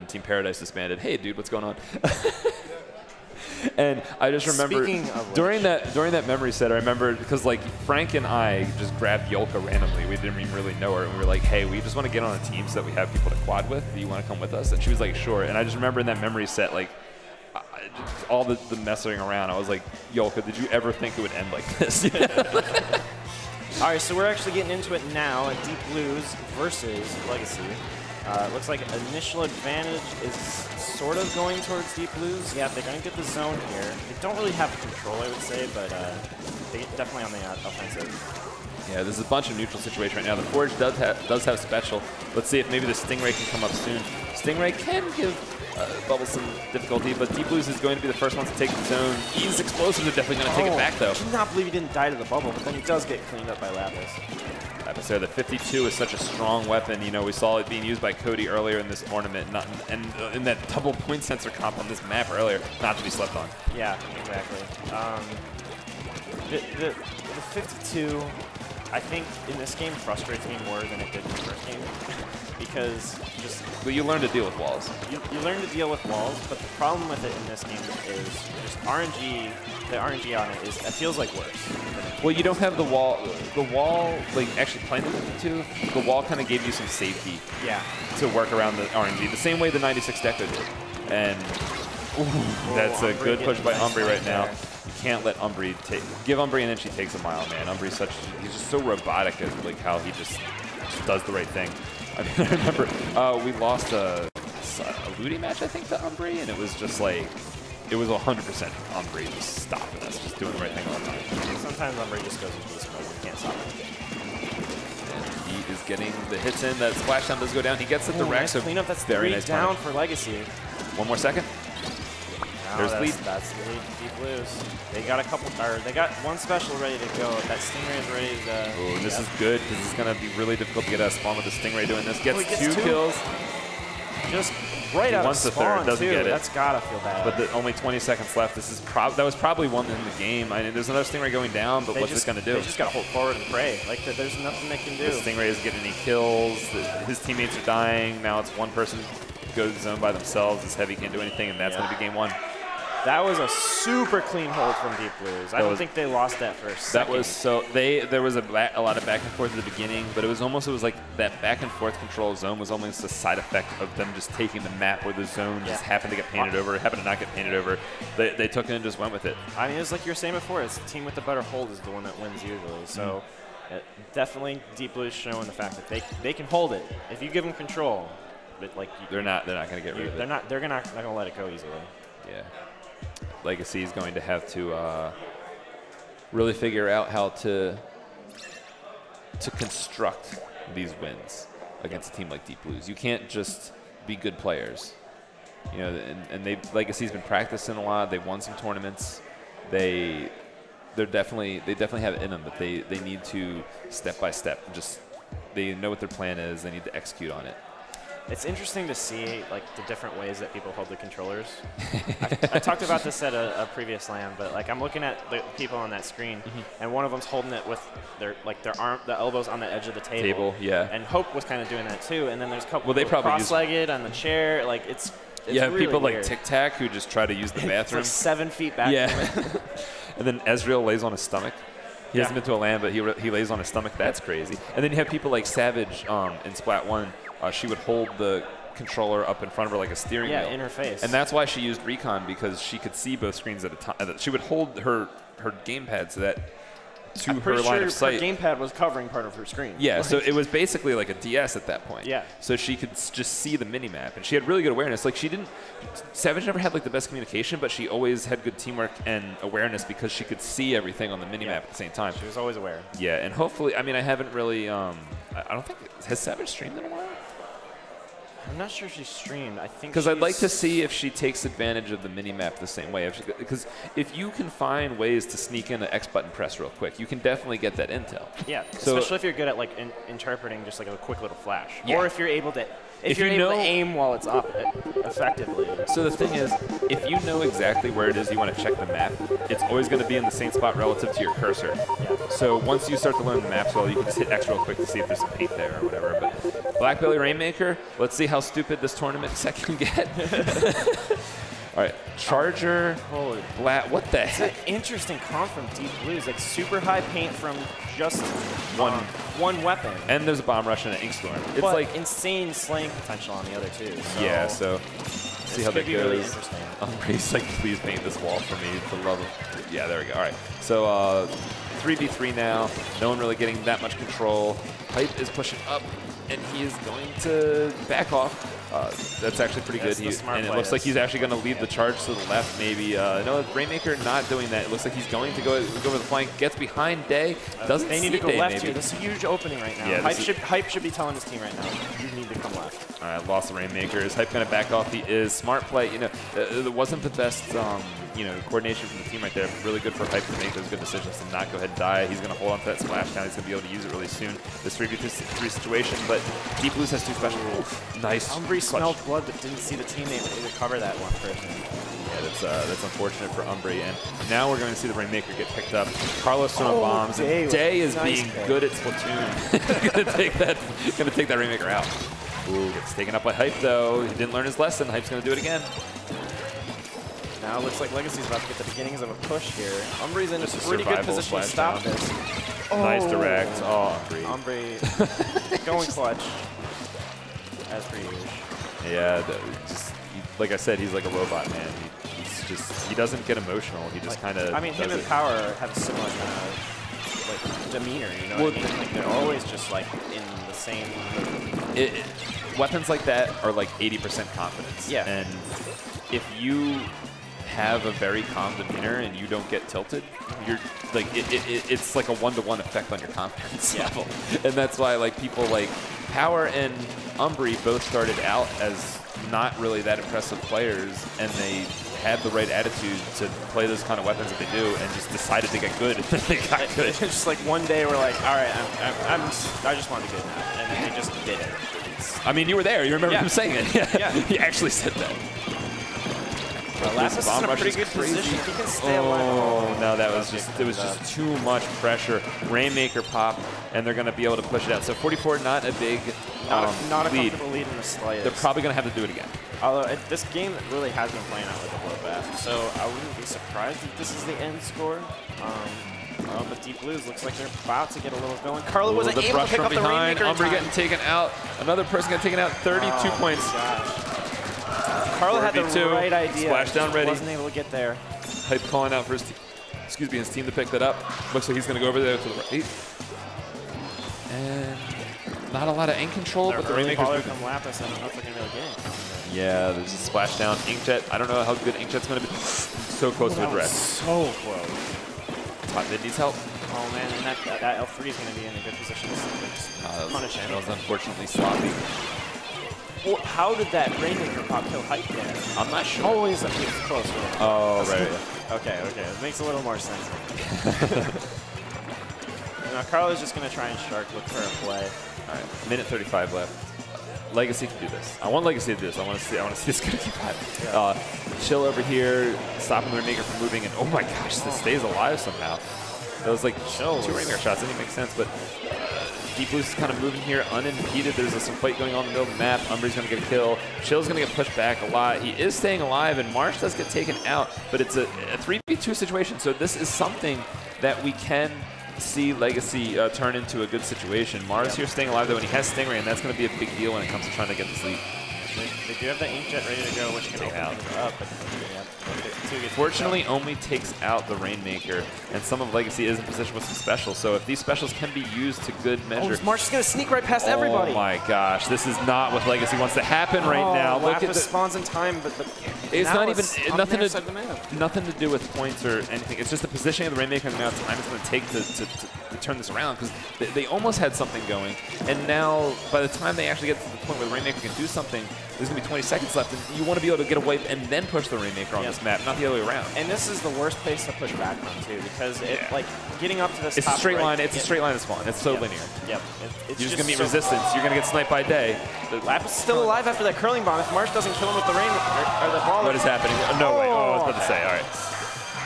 Team Paradise disbanded. Hey, dude, what's going on? And I just remember during that memory set, I remember because like Frank and I just grabbed Yolka randomly. We didn't even really know her, and we were like, "Hey, we just want to get on a team so that we have people to quad with. Do you want to come with us?" And she was like, "Sure." And I just remember in that memory set, like all the messing around. I was like, "Yolka, did you ever think it would end like this?" All right, so we're actually getting into it now. Deep Blues versus Legacy. Looks like initial advantage is sort of going towards Deep Blues. Yeah, they're going to get the zone here. They don't really have control, I would say, but they definitely on the offensive. Yeah, there's a bunch of neutral situation right now. The Forge does have special. Let's see if maybe the Stingray can come up soon. Stingray can give Bubble some difficulty, but Deep Blues is going to be the first one to take the zone. Ease Explosives are definitely going to take it back, though. I cannot believe he didn't die to the bubble, but then he does get cleaned up by Lapis. Lapis there, the 52 is such a strong weapon. You know, we saw it being used by Cody earlier in this tournament, and in that double point sensor comp on this map earlier, not to be slept on. Yeah, exactly. The 52, I think in this game frustrates me more than it did in the first game because just... But you learn to deal with walls. You learn to deal with walls, but the problem with it in this game is just RNG, the RNG on it is, it feels like worse. Well, you don't have the wall, like actually playing the 52, the wall kind of gave you some safety to work around the RNG, the same way the 96 Deco did. And that's a good push by Umbry right now. You can't let Umbry give Umbry and then she takes a mile, man. Umbry's he's just so robotic at like how he just does the right thing. I mean, I remember we lost a Ludi match, I think, to Umbry, and it was just like, it was 100% Umbry just stopping us, just doing the right thing all the time. Sometimes Umbry just goes into beast mode, you can't stop him. And he is getting the hits in, that splashdown does go down, he gets it direct, nice so cleanup, that's very 3 nice down punish. for Legacy. One more second. There's lead. That's the lead to Deep Blues. They got they got one special ready to go. That Stingray is ready to... Oh, this is good, because it's going to be really difficult to get out of spawn with the Stingray doing this. Gets two kills. Just right out of spawn, doesn't get it. That's gotta feel bad. But only 20 seconds left. This is that was probably one in the game. I mean, there's another Stingray going down, but what's it going to do? They just gotta hold forward and pray. Like there's nothing they can do. The Stingray isn't getting any kills. His teammates are dying. Now it's one person goes to the zone by themselves. This Heavy can't do anything, and that's going to be game one. That was a super clean hold from Deep Blues. I don't think they lost that for a second. That was so there was a lot of back and forth at the beginning, but it was like that back and forth control zone was almost a side effect of them just taking the map where the zone just happened to get painted over, happened to not get painted over. They took it and just went with it. I mean, it's like you were saying before, it's the team with the better hold is the one that wins usually. So definitely Deep Blues showing the fact that they can hold it if you give them control. But like they're not going to get rid of it. They're not going to let it go easily. Yeah. Legacy is going to have to really figure out how to construct these wins against a team like Deep Blues. You can't just be good players, you know. And Legacy's been practicing a lot. They've won some tournaments. They definitely have it in them, but they need to step by step. They know what their plan is. They need to execute on it. It's interesting to see like the different ways that people hold the controllers. I talked about this at a previous LAN, but like I'm looking at the people on that screen, and one of them's holding it with their elbows on the edge of the table. And Hope was kind of doing that too. And then there's a couple cross-legged on the chair. Like it's really people weird. like Tic Tac who just try to use the bathroom. It's like 7 feet back. Yeah. And then Ezreal lays on his stomach. He hasn't been to a LAN, but he lays on his stomach. That's crazy. And then you have people like Savage in Splat 1. She would hold the controller up in front of her like a steering wheel. Yeah, in her face. And that's why she used Recon, because she could see both screens at a time. She would hold her gamepad so that her line of sight. Her gamepad was covering part of her screen. Yeah, so it was basically like a DS at that point. Yeah. So she could just see the minimap, and she had really good awareness. Like Savage never had like the best communication, but she always had good teamwork and awareness because she could see everything on the minimap at the same time. She was always aware. Yeah, and hopefully, I mean, I haven't really, I don't think, has Savage streamed in a while? I'm not sure if she streamed. I think because I'd like to see if she takes advantage of the minimap the same way. Because if you can find ways to sneak in an X button press real quick, you can definitely get that intel. Yeah, especially if you're good at like interpreting just like a quick little flash, or if you're able to if you're able to aim while it's up effectively. So the thing is, if you know exactly where it is you want to check the map, it's always going to be in the same spot relative to your cursor. Yeah. So once you start to learn the maps well, you can just hit X real quick to see if there's some hate there or whatever. But Black Belly Rainmaker, let's see how stupid this tournament set can get. All right, Charger, Holy Black, what the It's heck? an interesting comp from Deep Blues, like super high paint from just one weapon. And there's a Bomb Rush and an Inkstorm. It's but like insane slaying potential on the other two. So yeah, so see how that goes. Really interesting. Umbree's like, please paint this wall for me, for love of. Yeah, there we go. All right, so 3v3 now. No one really getting that much control. Hype is pushing up, and he is going to back off. That's actually pretty good. And it looks like he's actually going to lead the charge to the left, maybe. No, Rainmaker not doing that. It looks like he's going to go over the flank, gets behind Day, doesn't They need to go Day, left maybe. here. This is a huge opening right now. Yeah, Hype should be telling his team right now, you need to come left. All right, lost the Rainmaker. Is Hype going to back off? He is. Smart play. You know, it wasn't the best, you know, coordination from the team right there. Really good for Hype to make those good decisions to not go ahead and die. He's going to hold on to that splash down. He's going to be able to use it really soon. This 3v3 situation, but Deep Blues has two special rules. Nice. Umbry smelled blood but didn't see the teammate to cover that one person. Yeah, that's unfortunate for Umbry. And now we're going to see the Rainmaker get picked up. Carlos throwing bombs. Day is nice being good at Splatoon. Gonna take that Rainmaker out. Ooh, gets taken up by Hype though. He didn't learn his lesson. Hype's gonna do it again. Now it looks like Legacy's about to get the beginnings of a push here. Umbry's in a pretty good position to stop this. Nice direct. Oh, Umbry going clutch. As per usual. Yeah, like I said, he's like a robot, man. He doesn't get emotional. He just kind of. I mean, him and Power have a similar kind of like demeanor. You know what I mean? Like they're always just like in the same. Weapons like that are like 80% confidence. Yeah. And if you have a very calm demeanor and you don't get tilted, you're like it's like a one-to-one effect on your confidence level. And that's why like people like Power and Umbry both started out as not really that impressive players, and they had the right attitude to play those kind of weapons that they do, and just decided to get good. And they got good. It's just like one day we're like, all right, I just want to be good now, and then they just did it. I mean, you were there. You remember him saying it. Yeah. He actually said that. Lapis is in a pretty good position. He can stay alive. Oh no, that was just just too much pressure. Rainmaker pop, and they're going to be able to push it out. So 44, not a big not a lead. comfortable lead in the slightest. They're probably going to have to do it again. Although this game really has been playing out like a bloodbath, so I wouldn't be surprised if this is the end score. But Deep Blues looks like they're about to get a little going. Carlo wasn't able to pick up the Rainmaker. Umbry getting taken out. Another person getting taken out. 32 points. Gosh. Carlo had the right idea. Splash down ready. Wasn't able to get there. Hype calling out for his his team to pick that up. Looks like he's going to go over there to the right. And not a lot of ink control, but the Rainmaker's moving. From Lapis, I don't know if they're going to be able to get it. Yeah, there's a splash down. Inkjet, I don't know how good Inkjet's going to be. So close to a direct. So close. Top mid needs help. Oh man, and that L3 is going to be in a good position to punish him. That was unfortunately sloppy. Well, how did that Rainmaker pop kill Hype there? I'm not sure. Always a bit close. Oh, right. Okay. It makes a little more sense. Now Carlo's just going to try and shark, look for a play. All right, minute 35 left. Legacy can do this. I want Legacy to do this. I want to see this guy keep happening. Chill over here, stopping the Rainmaker from moving, and oh my gosh, this stays alive somehow. That was like Chill. 2 Rainmaker shots. Didn't even make sense, but Deep Blues is kind of moving here unimpeded. There's some fight going on in the middle of the map. Umbry's going to get a kill. Chill's going to get pushed back a lot. He is staying alive, and Marsh does get taken out, but it's a 3v2 situation, so this is something that we can see Legacy turn into a good situation. Mars here staying alive, though, and he has Stingray, and that's going to be a big deal when it comes to trying to get this lead. They do have the Inkjet ready to go, which can open things up. But Fortunately, only takes out the Rainmaker, and some of Legacy is in position with some specials. So if these specials can be used to good measure. Oh, Marsh is going to sneak right past everybody. Oh my gosh, this is not what Legacy wants to happen right now. Look at the spawns in time, but it's not even nothing to do with points or anything. It's just the positioning of the Rainmaker and the amount of time it's going to take to turn this around, because they almost had something going, and now by the time they actually get to the point where the Rainmaker can do something, There's going to be 20 seconds left, and you want to be able to get a wipe and then push the Rainmaker on this map, not the other way around. And this is the worst place to push back from, too, because like getting up to this it's top a straight right, line. It's a straight line of spawn. It's so linear. Yep. It's You're just going to meet resistance. You're going to get sniped by day. The Lap is still alive after that curling bomb. If Marsh doesn't kill him with the rain or the ball. What is happening? No way. Oh, I was about to say. All right.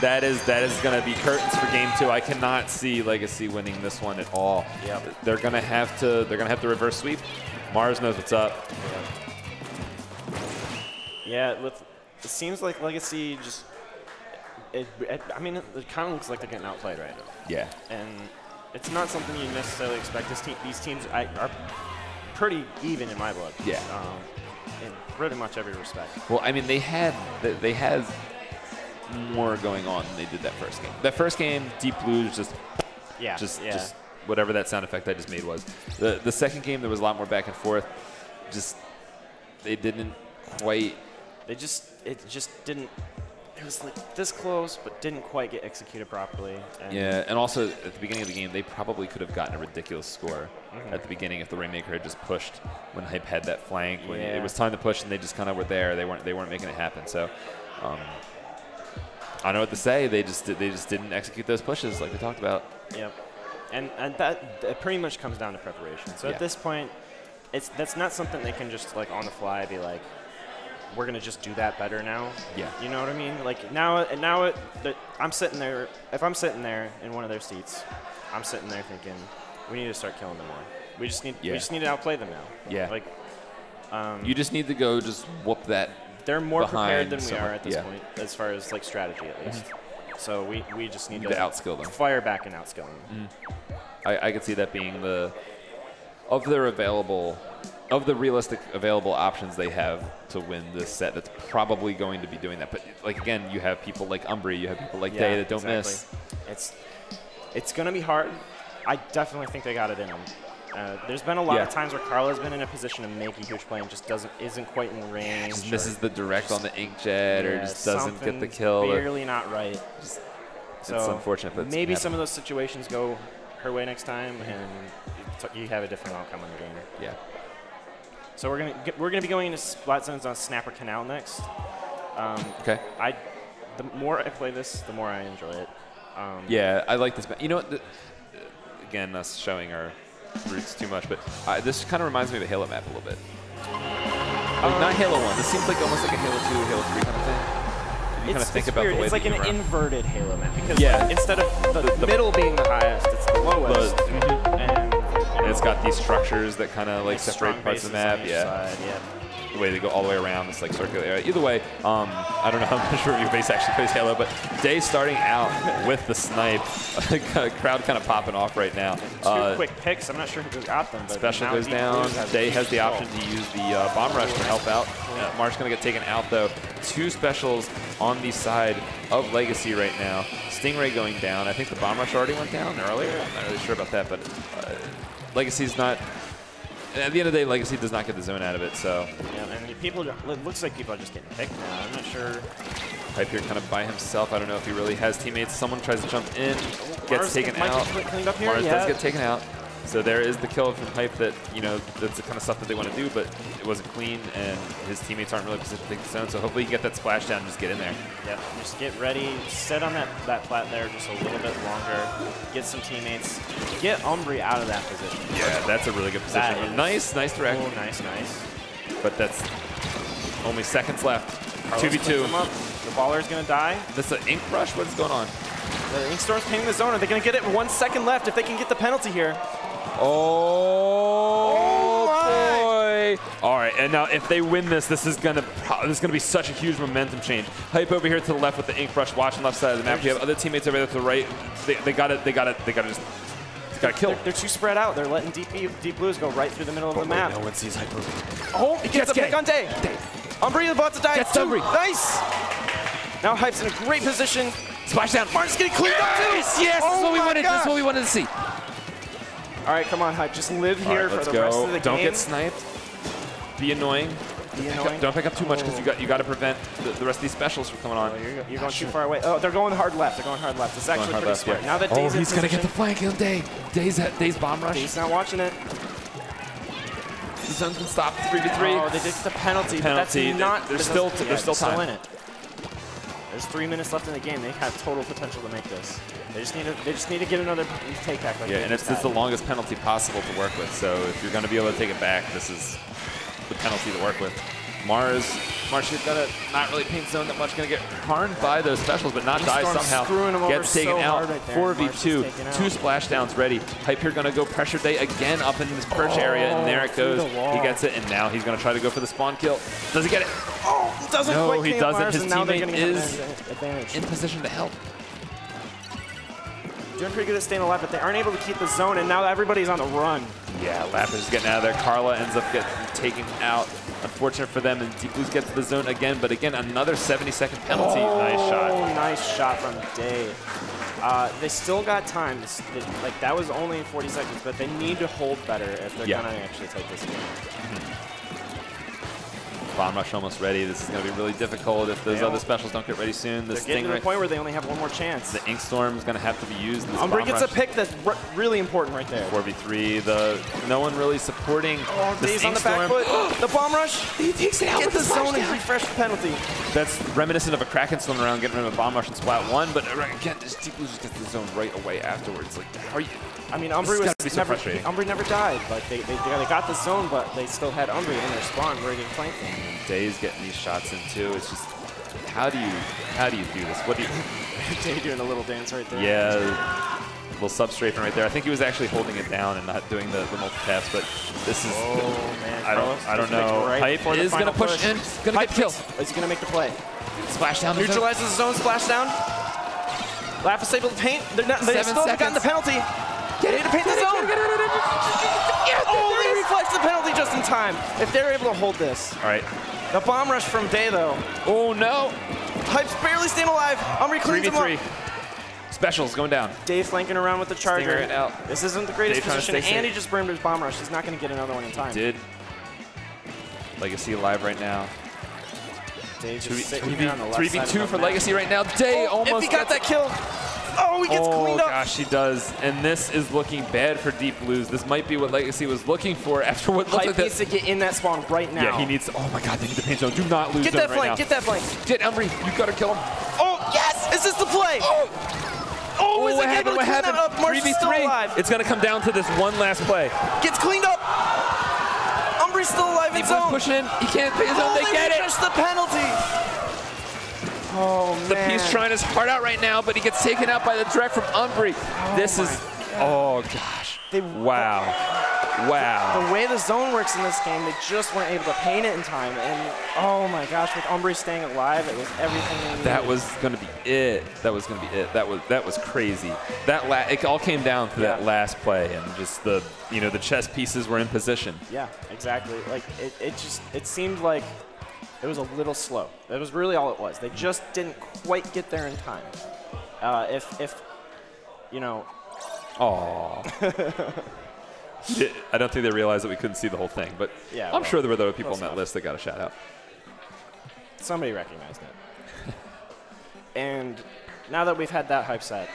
That is going to be curtains for game 2. I cannot see Legacy winning this one at all. Yep. They're going to have to reverse sweep. Mars knows what's up. Yeah, it seems like Legacy just. I mean, it kind of looks like they're getting outplayed right now. Yeah. And it's not something you necessarily expect. These teams are pretty even in my book. Yeah. In pretty much every respect. Well, I mean, they had more going on than they did that first game. That first game, Deep Blues just whatever that sound effect I just made was. The second game, there was a lot more back and forth. They didn't quite. It just didn't. It was like this close, but didn't quite get executed properly. And also at the beginning of the game, they probably could have gotten a ridiculous score at the beginning if the Rainmaker had just pushed when Hype had that flank. When it was time to push, and they just kind of were there. They weren't making it happen. So. I don't know what to say. They just didn't execute those pushes like we talked about. Yep, and that pretty much comes down to preparation. So at this point, that's not something they can just like on the fly be like, we're gonna just do that better now. Yeah, you know what I mean? Like I'm sitting there. If I'm sitting there in one of their seats, I'm sitting there thinking, we need to start killing them more. We just need to outplay them now. Yeah, like you just need to go just whoop that. They're more prepared than we are at this point, as far as like strategy at least. So we just need to outskill them, fire back and outskill them. I could see that being of the realistic available options they have to win this set. That's probably going to be doing that. But like again, you have people like Umbri, you have people like Day that don't miss. It's going to be hard. I definitely think they got it in them. There's been a lot of times where Carla's been in a position to make a huge play and just isn't quite in range. Just misses the direct on the inkjet or just doesn't get the kill. Barely not right. It's unfortunate, but maybe some of those situations go her way next time, and you have a different outcome in the game. Yeah. So we're gonna be going into Splat Zones on Snapper Canal next. Okay. The more I play this, the more I enjoy it. Yeah, I like this. You know what? Again, us showing our roots too much, but this kind of reminds me of a Halo map a little bit. Not Halo 1. This seems like almost like a Halo 2, Halo 3 kind of thing. You kind of think about the way it's like an inverted Halo map because instead of the middle being the highest, it's the lowest. And it's got these structures that kind of like separate parts of the map. The way they go all the way around this like circular area. Either way, I don't know how much of your base actually plays Halo, but Day starting out with the snipe. Crowd kind of popping off right now. Two quick picks. I'm not sure who got them. But special goes down. Day has the option to use the bomb rush to help out. Mark's going to get taken out though. Two specials on the side of Legacy right now. Stingray going down. I think the bomb rush already went down earlier. I'm not really sure about that, but Legacy's not. At the end of the day, Legacy does not get the zone out of it, so. Yeah, and it looks like people are just getting picked now. I'm not sure. Hype here kind of by himself. I don't know if he really has teammates. Someone tries to jump in, gets taken out. Mars does get taken out. So there is the kill from Hype that, you know, that's the kind of stuff that they want to do, but it wasn't clean, and his teammates aren't really positioned to take the zone, so hopefully he can get that splashdown and just get in there. Yep, just get ready, sit on that plat there just a little bit longer, get some teammates, get Umbri out of that position. Yeah, that's a really good position. Nice direct. Oh, nice. But that's only seconds left. 2v2. The baller's going to die. This is an ink rush? What is going on? The Inkstorm's pinging the zone. Are they going to get it 1 second left if they can get the penalty here? Oh boy! All right, and now if they win this, this is gonna be such a huge momentum change. Hype over here to the left with the ink brush, watching left side of the map. You have other teammates over there to the right. They got killed. They're too spread out. They're letting Deep Blues go right through the middle of the map. No one sees Hype over. Oh, he gets a pick on Day. Umbri about to die. Gets Umbri. Nice. Now Hype's in a great position. Splash down. Martin's getting cleaned up too. Yes, this is what we wanted. This is what we wanted to see. All right, come on, Hype. Just live here for the rest of the game. Don't get sniped. Be annoying. Don't pick up too much because you got to prevent the rest of these specials from coming on. You're going too far away. Oh, they're going hard left. It's actually pretty smart. Now that Day's in he's going to get the flank on Day. Day's bomb rush. Day's not watching it. zone's been stopped. 3v3. Oh, they did the penalty. The penalty. But that's not. They're still time. Still in it. There's 3 minutes left in the game. They have total potential to make this. They just need to get another take back. Like yeah, and it's the longest penalty possible to work with. So if you're going to be able to take it back, this is the penalty to work with. Marsh is gonna not really paint zone that much. Gonna get harmed by those specials, but not die somehow. Gets taken out. 4v2. 2 splashdowns ready. Hype here gonna go pressure day again up in this perch area, and there it goes. He gets it, and now he's gonna try to go for the spawn kill. Does he get it? Oh, he doesn't. No, he doesn't. His teammate is in position to help. Doing pretty good at staying alive, but they aren't able to keep the zone, and now everybody's on the run. Yeah, Lapis is getting out of there. Carla ends up getting taken out. Unfortunate for them, and Deep Blues gets to the zone again, but again, another 70-second penalty. Oh, nice shot. Nice shot from Day. They still got time. Like, that was only 40 seconds, but they need to hold better if they're going to actually take this game. Bomb rush almost ready. This is going to be really difficult if those other specials don't get ready soon. They're getting to the point where they only have one more chance. The Ink Storm is going to have to be used. Umbri gets a pick that's really important right there. 4v3. No one really supporting. Oh, Dave's on the back foot. The bomb rush. He takes it out with the zone and refresh the penalty. That's reminiscent of a Kraken swim around getting rid of a bomb rush in Splat 1, but again, this Deep Blues just gets the zone right away afterwards. Like, how are you? I mean, Umbri never died. Like they got the zone, but they still had Umbri in their spawn ready to flank them. And Day's getting these shots in too. It's just, how do you do this? What do you? Day doing a little dance right there. Yeah, little substrafing right there. I think he was actually holding it down and not doing the multi-pass, but this is. Oh man, I don't know. Right Hype is gonna push in. Gonna get kill. Is he gonna make the play? Splash down. Neutralizes the zone. Splash down. Lapis able to paint. They still haven't gotten the penalty. Get it to paint the zone. Oh, they reflex the penalty just in time. If they're able to hold this. All right. The bomb rush from Day, though. Oh, no. Hype's barely staying alive. Umbri cleans him up. Specials going down. Day flanking around with the charger. Out. This isn't the greatest position, and he just burned his bomb rush. He's not going to get another one in time. Did. Legacy alive right now. Day just sitting here on the left 3v2 for Legacy right now. Day almost. If he got that kill. Oh, he gets cleaned up. Oh, gosh, he does. And this is looking bad for Deep Blues. This might be what Legacy was looking for after what looked like Hype needs to get in that spawn right now. Yeah, he needs to. Oh, my God, they need the paint zone. Do not lose Get that flank. Get that flank. Get Umbri. You got to kill him. Oh, yes. Is this the play? Oh, is what happened? What happened? 3v3. It's going to come down to this one last play. Gets cleaned up. Umbri's still alive in zone. Pushing in. He can't pay his own. They get it. The penalty. Oh, man. The piece trying his heart out right now, but he gets taken out by the direct from Umbri. Oh, gosh. Wow. The way the zone works in this game, they just weren't able to paint it in time. And, oh, my gosh, with Umbri staying alive, it was everything they needed. That was going to be it. That was crazy. It all came down to that last play, and just the chess pieces were in position. Yeah, exactly. Like, it seemed like it was a little slow. That was really all it was. They just didn't quite get there in time. I don't think they realized that we couldn't see the whole thing, but yeah, I'm sure there were other people on that list that got a shout out. Somebody recognized it. And now that we've had that hype set,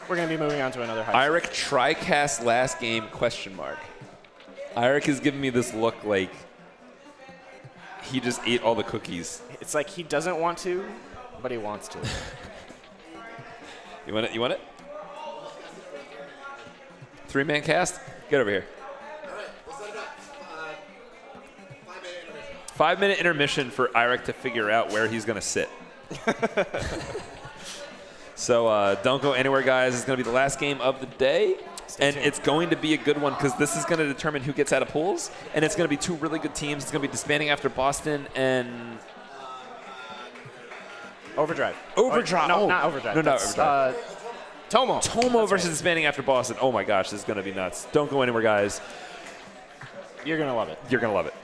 we're going to be moving on to another hype Eirik TriCast last game, ? Eirik is giving me this look like he just ate all the cookies. It's like he doesn't want to, but he wants to. You want it? You want it? 3-man cast? Get over here. All right, we'll set it up. 5-minute intermission. 5-minute intermission for Eirik to figure out where he's going to sit. So don't go anywhere, guys. It's going to be the last game of the day. And it's going to be a good one because this is going to determine who gets out of pools. And it's going to be 2 really good teams. It's going to be disbanding after Boston and Overdrive. Overdrive. No, not Overdrive. No, not Overdrive. Tomo. Tomo versus disbanding after Boston. Oh my gosh, this is going to be nuts. Don't go anywhere, guys. You're going to love it. You're going to love it.